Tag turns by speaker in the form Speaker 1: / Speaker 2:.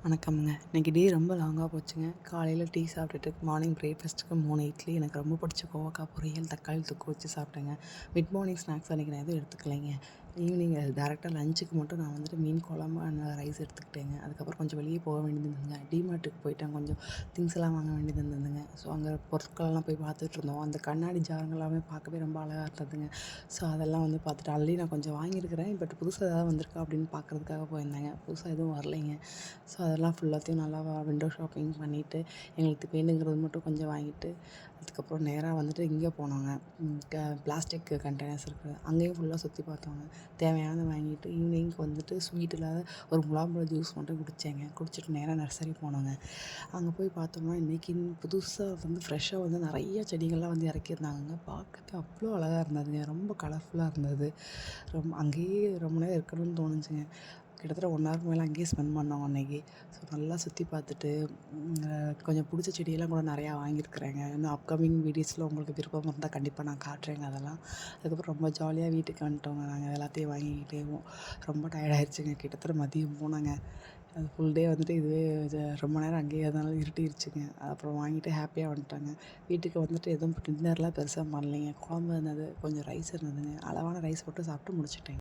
Speaker 1: வணக்கம்ங்க. இன்னைக்கு டே ரொம்ப லாங்கா போச்சுங்க. காலையில டீ சாப்பிட்டுட்டு மார்னிங் பிரேக்ஃபாஸ்ட்டுக்கு 3 இட்லி, எனக்கு ரொம்ப பிடிச்ச கோவக்காய் பொரியல், தக்காளி தொக்கு வச்சு சாப்பிட்டேங்க. மிட் மார்னிங் ஸ்நாக்ஸ் அன்றைக்கி நான் எதுவும் எடுத்துக்கலைங்க. ஈவினிங் டேரெக்டாக லஞ்சுக்கு மட்டும் நான் வந்துட்டு மீன் குழம்பு அண்ட் ரைஸ் எடுத்துக்கிட்டேங்க. அதுக்கப்புறம் கொஞ்சம் வெளியே போக வேண்டியது இருந்ததுங்க. டிமார்ட்டுக்கு போயிட்டேன். கொஞ்சம் திங்ஸ் எல்லாம் வாங்க வேண்டியது இருந்ததுங்க. ஸோ அங்கே பொருட்களெல்லாம் போய் பார்த்துட்டு இருந்தோம். அந்த கண்ணாடி ஜாருங்க எல்லாமே பார்க்கவே ரொம்ப அழகா இருந்ததுங்க. ஸோ அதெல்லாம் வந்து பார்த்துட்டு ஆல்ரெடி நான் கொஞ்சம் வாங்கியிருக்கிறேன். பட் புதுசாக ஏதாவது வந்திருக்கா அப்படின்னு பார்க்குறதுக்காக போயிருந்தேங்க. புதுசாக எதுவும் வரலைங்க. ஸோ அதெல்லாம் ஃபுல்லாத்தையும் நல்லா விண்டோ ஷாப்பிங் பண்ணிவிட்டு எங்களுக்கு வேணுங்கிறது மட்டும் கொஞ்சம் வாங்கிட்டு அதுக்கப்புறம் நேராக வந்துட்டு இங்கே போனோங்க. பிளாஸ்டிக் கண்டெய்னர்ஸ் இருக்குது, அங்கேயும் ஃபுல்லாக சுற்றி பார்த்தோங்க. தேவையானதை வாங்கிட்டு ஈவினிங்க்கு வந்துட்டு ஸ்வீட் இல்லாத ஒரு முலாம்பழம் ஜூஸ் மட்டும் குடித்தேங்க. குடிச்சிட்டு நேராக நர்சரி போனோங்க. அங்கே போய் பார்த்தோம்னா இன்றைக்கி புதுசாக வந்து ஃப்ரெஷ்ஷாக வந்து நிறைய செடிகள்லாம் வந்து இறக்கியிருந்தாங்கங்க. பார்க்கறதுக்கு அவ்வளோ அழகாக இருந்ததுங்க. ரொம்ப கலர்ஃபுல்லாக இருந்தது. அங்கேயே ரொம்ப நேரம் இருக்கணும்னு தோணுச்சுங்க. கிட்டத்தட்ட 1 ஹவருக்கு மேலே அங்கேயே ஸ்பெண்ட் பண்ணோம் அன்றைக்கி. ஸோ நல்லா சுற்றி பார்த்துட்டு கொஞ்சம் பிடிச்ச செடியெல்லாம் கூட நிறையா வாங்கியிருக்கிறேங்க. இன்னும் அப்கமிங் வீடியோஸில் உங்களுக்கு விருப்பம் இருந்தால் கண்டிப்பாக நான் காட்டுறேங்க அதெல்லாம். அதுக்கப்புறம் ரொம்ப ஜாலியாக வீட்டுக்கு வந்துட்டோங்க. நாங்கள் எல்லாத்தையும் வாங்கிக்கிட்டே ரொம்ப டயர்டாயிருச்சுங்க. கிட்டத்தட்ட மதியம் போனோங்க. அது ஃபுல் டே வந்துட்டு இதுவே ரொம்ப நேரம் அங்கேயே அதனால இருட்டிருச்சுங்க. அப்புறம் வாங்கிட்டு ஹாப்பியாக வந்துட்டோங்க. வீட்டுக்கு வந்துட்டு எதுவும் டின்னர்லாம் பெருசாக பண்ணலைங்க. குழம்பு இருந்தது, கொஞ்சம் ரைஸ் இருந்ததுங்க. அளவான ரைஸ் மட்டும் சாப்பிட்டு முடிச்சுட்டேங்க.